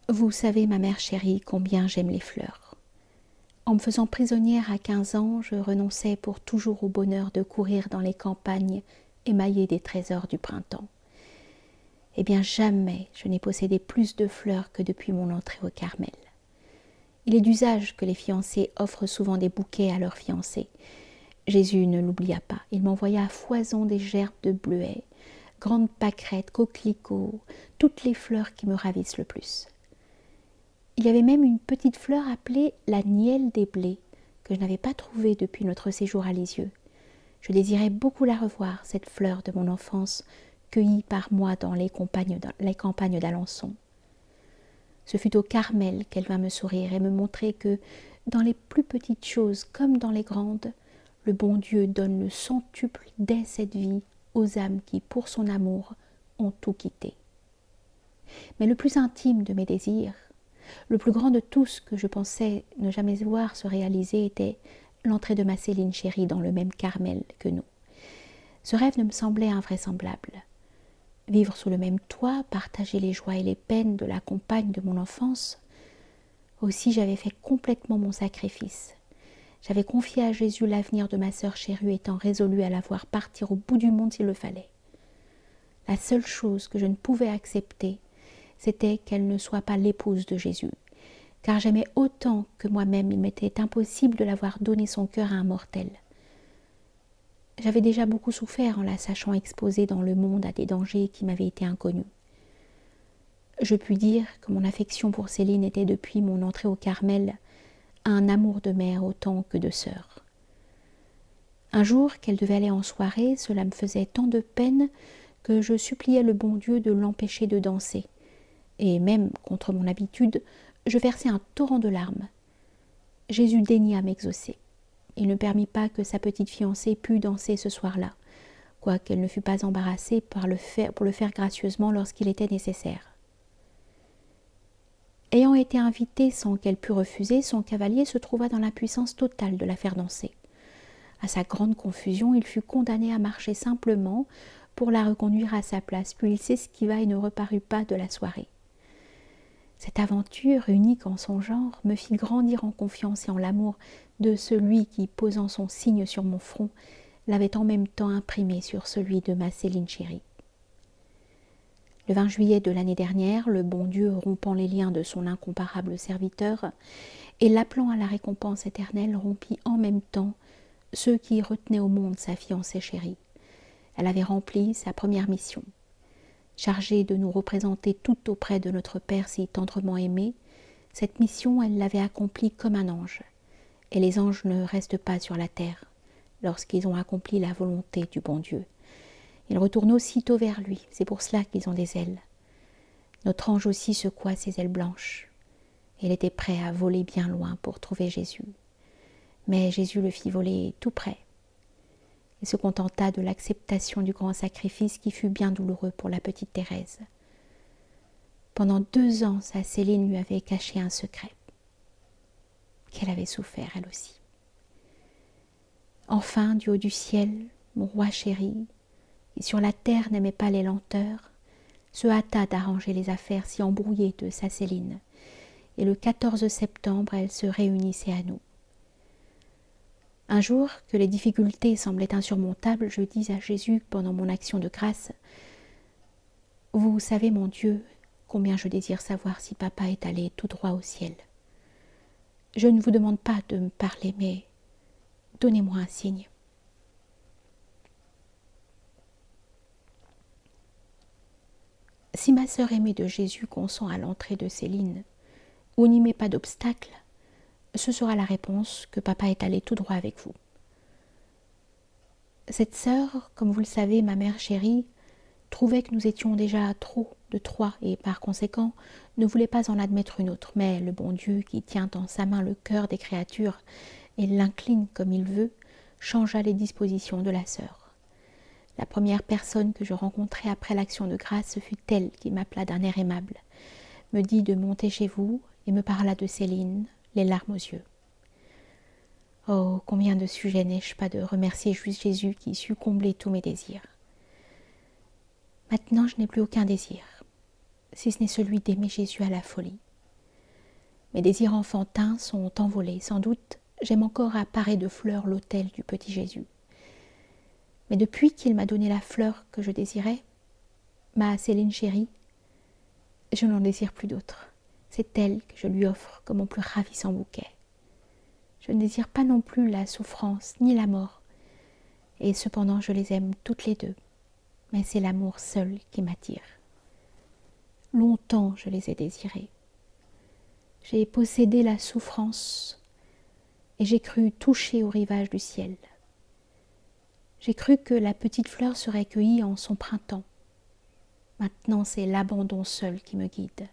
Vous savez, ma mère chérie, combien j'aime les fleurs. En me faisant prisonnière à 15 ans, je renonçais pour toujours au bonheur de courir dans les campagnes émaillées des trésors du printemps. Eh bien, jamais je n'ai possédé plus de fleurs que depuis mon entrée au Carmel. Il est d'usage que les fiancés offrent souvent des bouquets à leurs fiancés. Jésus ne l'oublia pas. Il m'envoya à foison des gerbes de bleuets, grandes pâquerettes, coquelicots, toutes les fleurs qui me ravissent le plus. Il y avait même une petite fleur appelée la nielle des blés, que je n'avais pas trouvée depuis notre séjour à Lisieux. Je désirais beaucoup la revoir, cette fleur de mon enfance, cueillie par moi dans les campagnes d'Alençon. Ce fut au Carmel qu'elle vint me sourire et me montrer que, dans les plus petites choses comme dans les grandes, le bon Dieu donne le centuple dès cette vie aux âmes qui, pour son amour, ont tout quitté. Mais le plus intime de mes désirs, le plus grand de tous que je pensais ne jamais voir se réaliser était l'entrée de ma Céline chérie dans le même Carmel que nous. Ce rêve ne me semblait invraisemblable. Vivre sous le même toit, partager les joies et les peines de la compagne de mon enfance. Aussi j'avais fait complètement mon sacrifice. J'avais confié à Jésus l'avenir de ma sœur chérie, étant résolue à la voir partir au bout du monde s'il le fallait. La seule chose que je ne pouvais accepter, c'était qu'elle ne soit pas l'épouse de Jésus, car j'aimais autant que moi-même il m'était impossible de la voir donner son cœur à un mortel. J'avais déjà beaucoup souffert en la sachant exposée dans le monde à des dangers qui m'avaient été inconnus. Je puis dire que mon affection pour Céline était depuis mon entrée au Carmel un amour de mère autant que de sœur. Un jour qu'elle devait aller en soirée, cela me faisait tant de peine que je suppliais le bon Dieu de l'empêcher de danser. Et même, contre mon habitude, je versai un torrent de larmes. Jésus daigna m'exaucer. Il ne permit pas que sa petite fiancée pût danser ce soir-là, quoiqu'elle ne fût pas embarrassée pour le faire gracieusement lorsqu'il était nécessaire. Ayant été invitée sans qu'elle pût refuser, son cavalier se trouva dans l'impuissance totale de la faire danser. À sa grande confusion, il fut condamné à marcher simplement pour la reconduire à sa place, puis il s'esquiva et ne reparut pas de la soirée. Cette aventure, unique en son genre, me fit grandir en confiance et en l'amour de celui qui, posant son signe sur mon front, l'avait en même temps imprimé sur celui de ma Céline chérie. Le 20 juillet de l'année dernière, le bon Dieu, rompant les liens de son incomparable serviteur et l'appelant à la récompense éternelle, rompit en même temps ceux qui retenaient au monde sa fiancée chérie. Elle avait rempli sa première mission. Chargée de nous représenter tout auprès de notre Père si tendrement aimé, cette mission, elle l'avait accomplie comme un ange. Et les anges ne restent pas sur la terre lorsqu'ils ont accompli la volonté du bon Dieu. Ils retournent aussitôt vers lui, c'est pour cela qu'ils ont des ailes. Notre ange aussi secoua ses ailes blanches. Il était prêt à voler bien loin pour trouver Jésus. Mais Jésus le fit voler tout près. Il se contenta de l'acceptation du grand sacrifice qui fut bien douloureux pour la petite Thérèse. Pendant 2 ans, sa Céline lui avait caché un secret, qu'elle avait souffert elle aussi. Enfin, du haut du ciel, mon roi chéri, qui sur la terre n'aimait pas les lenteurs, se hâta d'arranger les affaires si embrouillées de sa Céline, et le 14 septembre, elle se réunissait à nous. Un jour, que les difficultés semblaient insurmontables, je dis à Jésus pendant mon action de grâce, « Vous savez, mon Dieu, combien je désire savoir si papa est allé tout droit au ciel. Je ne vous demande pas de me parler, mais donnez-moi un signe. » Si ma sœur aimée de Jésus consent à l'entrée de Céline, ou n'y met pas d'obstacle, ce sera la réponse que papa est allé tout droit avec vous. Cette sœur, comme vous le savez, ma mère chérie, trouvait que nous étions déjà trop de 3 et par conséquent ne voulait pas en admettre une autre. Mais le bon Dieu, qui tient en sa main le cœur des créatures et l'incline comme il veut, changea les dispositions de la sœur. La première personne que je rencontrai après l'action de grâce, ce fut elle qui m'appela d'un air aimable, me dit de monter chez vous et me parla de Céline, les larmes aux yeux. Oh, combien de sujets n'ai-je pas de remercier juste Jésus qui sut combler tous mes désirs. Maintenant, je n'ai plus aucun désir, si ce n'est celui d'aimer Jésus à la folie. Mes désirs enfantins sont envolés. Sans doute, j'aime encore à parer de fleurs l'autel du petit Jésus. Mais depuis qu'il m'a donné la fleur que je désirais, ma Céline chérie, je n'en désire plus d'autre. C'est elle que je lui offre comme mon plus ravissant bouquet. Je ne désire pas non plus la souffrance ni la mort, et cependant je les aime toutes les deux, mais c'est l'amour seul qui m'attire. Longtemps je les ai désirées. J'ai possédé la souffrance et j'ai cru toucher au rivage du ciel. J'ai cru que la petite fleur serait cueillie en son printemps. Maintenant c'est l'abandon seul qui me guide.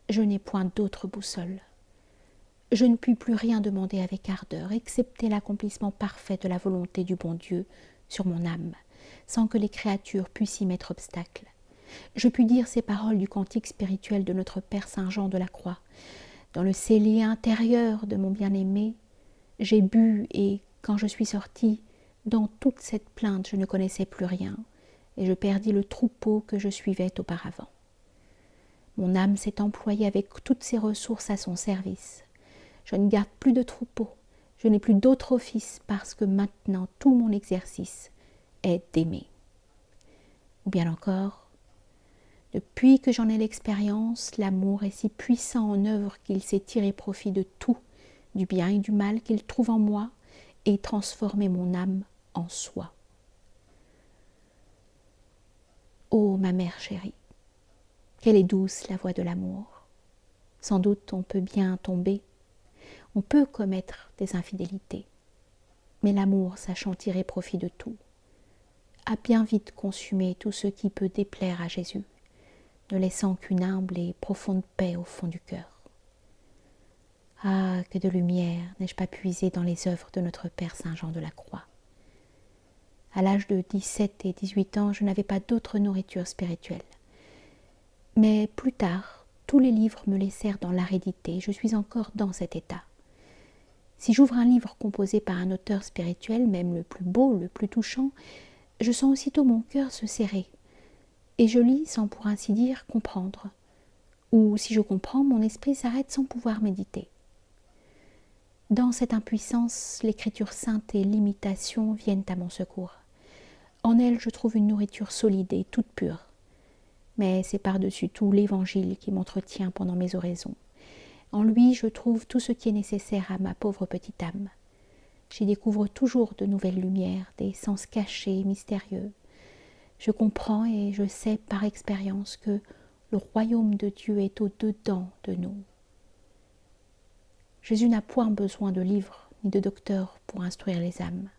Je n'ai point d'autre boussole. Je ne puis plus rien demander avec ardeur, excepté l'accomplissement parfait de la volonté du bon Dieu sur mon âme, sans que les créatures puissent y mettre obstacle. Je puis dire ces paroles du cantique spirituel de notre Père Saint Jean de la Croix. Dans le cellier intérieur de mon bien-aimé, j'ai bu et, quand je suis sortie, dans toute cette plainte je ne connaissais plus rien, et je perdis le troupeau que je suivais auparavant. Mon âme s'est employée avec toutes ses ressources à son service. Je ne garde plus de troupeau, je n'ai plus d'autre office parce que maintenant tout mon exercice est d'aimer. Ou bien encore, depuis que j'en ai l'expérience, l'amour est si puissant en œuvre qu'il sait tirer profit de tout, du bien et du mal qu'il trouve en moi, et transformer mon âme en soi. Ô ma mère chérie, quelle est douce la voix de l'amour. Sans doute on peut bien tomber, on peut commettre des infidélités, mais l'amour, sachant tirer profit de tout, a bien vite consumé tout ce qui peut déplaire à Jésus, ne laissant qu'une humble et profonde paix au fond du cœur. Ah, que de lumière n'ai-je pas puisé dans les œuvres de notre Père Saint Jean de la Croix. À l'âge de 17 et 18 ans, je n'avais pas d'autre nourriture spirituelle. Mais plus tard, tous les livres me laissèrent dans l'aridité, je suis encore dans cet état. Si j'ouvre un livre composé par un auteur spirituel, même le plus beau, le plus touchant, je sens aussitôt mon cœur se serrer, et je lis sans pour ainsi dire comprendre. Ou si je comprends, mon esprit s'arrête sans pouvoir méditer. Dans cette impuissance, l'écriture sainte et l'imitation viennent à mon secours. En elle, je trouve une nourriture solide et toute pure. Mais c'est par-dessus tout l'Évangile qui m'entretient pendant mes oraisons. En lui, je trouve tout ce qui est nécessaire à ma pauvre petite âme. J'y découvre toujours de nouvelles lumières, des sens cachés et mystérieux. Je comprends et je sais par expérience que le royaume de Dieu est au-dedans de nous. Jésus n'a point besoin de livres ni de docteurs pour instruire les âmes.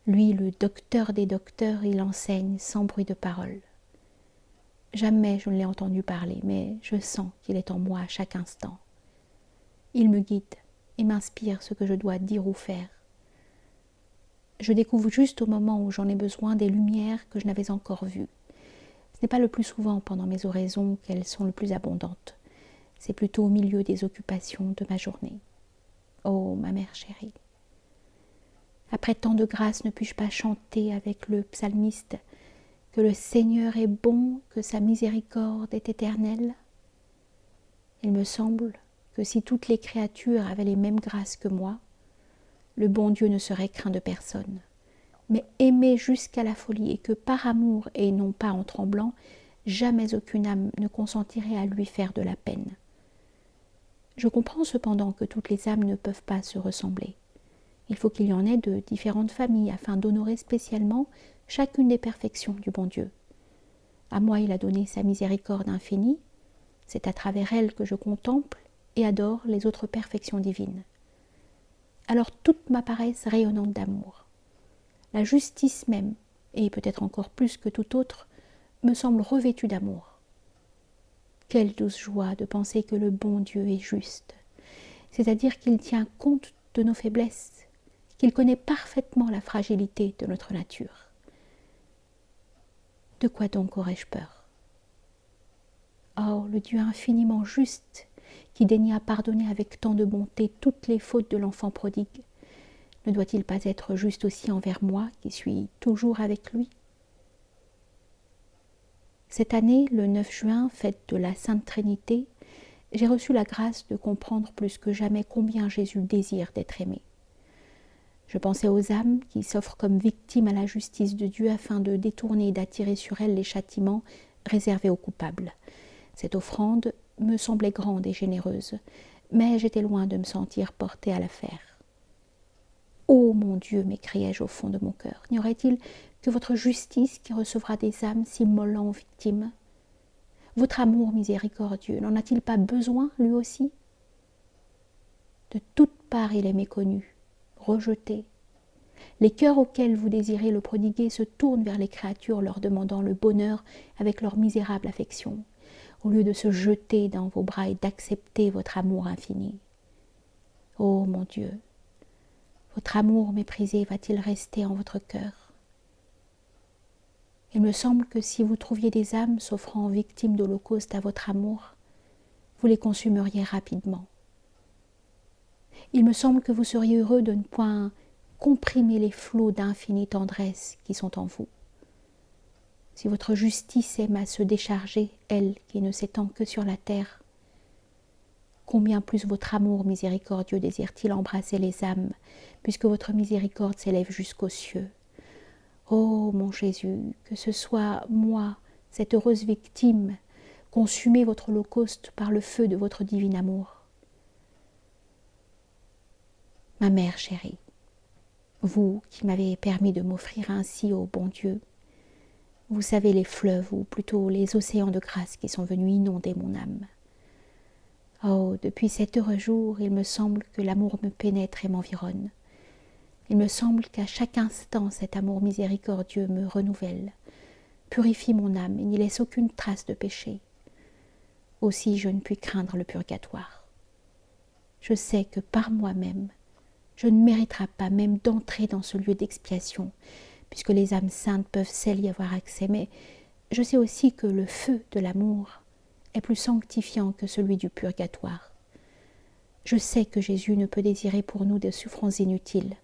Lui, le docteur des docteurs, il enseigne sans bruit de parole. Jamais je ne l'ai entendu parler, mais je sens qu'il est en moi à chaque instant. Il me guide et m'inspire ce que je dois dire ou faire. Je découvre juste au moment où j'en ai besoin des lumières que je n'avais encore vues. Ce n'est pas le plus souvent pendant mes oraisons qu'elles sont le plus abondantes. C'est plutôt au milieu des occupations de ma journée. Oh, ma mère chérie! Après tant de grâce, ne puis-je pas chanter avec le psalmiste que le Seigneur est bon, que sa miséricorde est éternelle? Il me semble que si toutes les créatures avaient les mêmes grâces que moi, le bon Dieu ne serait craint de personne, mais aimé jusqu'à la folie, et que par amour et non pas en tremblant, jamais aucune âme ne consentirait à lui faire de la peine. Je comprends cependant que toutes les âmes ne peuvent pas se ressembler. Il faut qu'il y en ait de différentes familles afin d'honorer spécialement chacune des perfections du bon Dieu. À moi, il a donné sa miséricorde infinie. C'est à travers elle que je contemple et adore les autres perfections divines. Alors toutes m'apparaissent rayonnantes d'amour. La justice même, et peut-être encore plus que tout autre, me semble revêtue d'amour. Quelle douce joie de penser que le bon Dieu est juste, c'est-à-dire qu'il tient compte de nos faiblesses, qu'il connaît parfaitement la fragilité de notre nature. De quoi donc aurais-je peur? Oh, le Dieu infiniment juste, qui daigna pardonner avec tant de bonté toutes les fautes de l'enfant prodigue, ne doit-il pas être juste aussi envers moi, qui suis toujours avec lui? Cette année, le 9 juin, fête de la Sainte Trinité, j'ai reçu la grâce de comprendre plus que jamais combien Jésus désire d'être aimé. Je pensais aux âmes qui s'offrent comme victimes à la justice de Dieu afin de détourner et d'attirer sur elles les châtiments réservés aux coupables. Cette offrande me semblait grande et généreuse, mais j'étais loin de me sentir portée à la faire. « Ô mon Dieu !» m'écriai-je au fond de mon cœur, « n'y aurait-il que votre justice qui recevra des âmes s'immolant aux victimes ? Votre amour miséricordieux n'en a-t-il pas besoin, lui aussi ? De toutes parts il est méconnu, rejeté. Les cœurs auxquels vous désirez le prodiguer se tournent vers les créatures leur demandant le bonheur avec leur misérable affection, au lieu de se jeter dans vos bras et d'accepter votre amour infini. Ô mon Dieu, votre amour méprisé va-t-il rester en votre cœur ? Il me semble que si vous trouviez des âmes s'offrant en victimes d'holocauste à votre amour, vous les consumeriez rapidement. Il me semble que vous seriez heureux de ne point comprimer les flots d'infinie tendresse qui sont en vous. Si votre justice aime à se décharger, elle qui ne s'étend que sur la terre, combien plus votre amour miséricordieux désire-t-il embrasser les âmes, puisque votre miséricorde s'élève jusqu'aux cieux. Ô mon Jésus, que ce soit moi, cette heureuse victime, consumez votre holocauste par le feu de votre divin amour. Ma mère chérie, vous qui m'avez permis de m'offrir ainsi au bon Dieu, vous savez les fleuves, ou plutôt les océans de grâce qui sont venus inonder mon âme. Oh, depuis cet heureux jour, il me semble que l'amour me pénètre et m'environne. Il me semble qu'à chaque instant, cet amour miséricordieux me renouvelle, purifie mon âme et n'y laisse aucune trace de péché. Aussi, je ne puis craindre le purgatoire. Je sais que par moi-même, je ne mériterai pas même d'entrer dans ce lieu d'expiation, puisque les âmes saintes peuvent celles y avoir accès, mais je sais aussi que le feu de l'amour est plus sanctifiant que celui du purgatoire. Je sais que Jésus ne peut désirer pour nous des souffrances inutiles,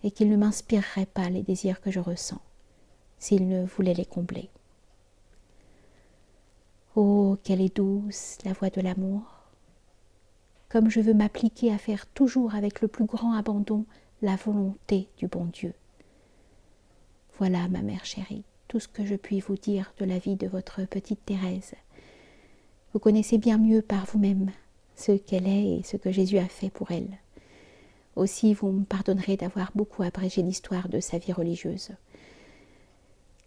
et qu'il ne m'inspirerait pas les désirs que je ressens, s'il ne voulait les combler. Oh, quelle est douce la voix de l'amour! Comme je veux m'appliquer à faire toujours avec le plus grand abandon la volonté du bon Dieu. Voilà, ma mère chérie, tout ce que je puis vous dire de la vie de votre petite Thérèse. Vous connaissez bien mieux par vous-même ce qu'elle est et ce que Jésus a fait pour elle. Aussi, vous me pardonnerez d'avoir beaucoup abrégé l'histoire de sa vie religieuse.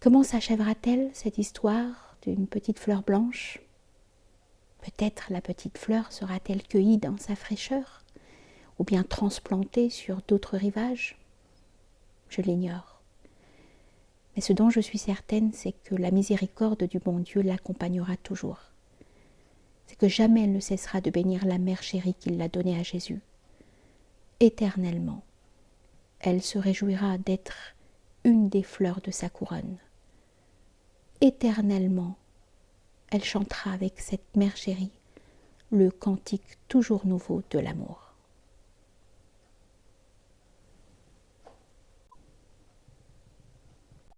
Comment s'achèvera-t-elle, cette histoire d'une petite fleur blanche ? Peut-être la petite fleur sera-t-elle cueillie dans sa fraîcheur, ou bien transplantée sur d'autres rivages ? Je l'ignore. Mais ce dont je suis certaine, c'est que la miséricorde du bon Dieu l'accompagnera toujours. C'est que jamais elle ne cessera de bénir la mère chérie qu'il l'a donnée à Jésus. Éternellement, elle se réjouira d'être une des fleurs de sa couronne. Éternellement, elle chantera avec cette mère chérie le cantique toujours nouveau de l'amour.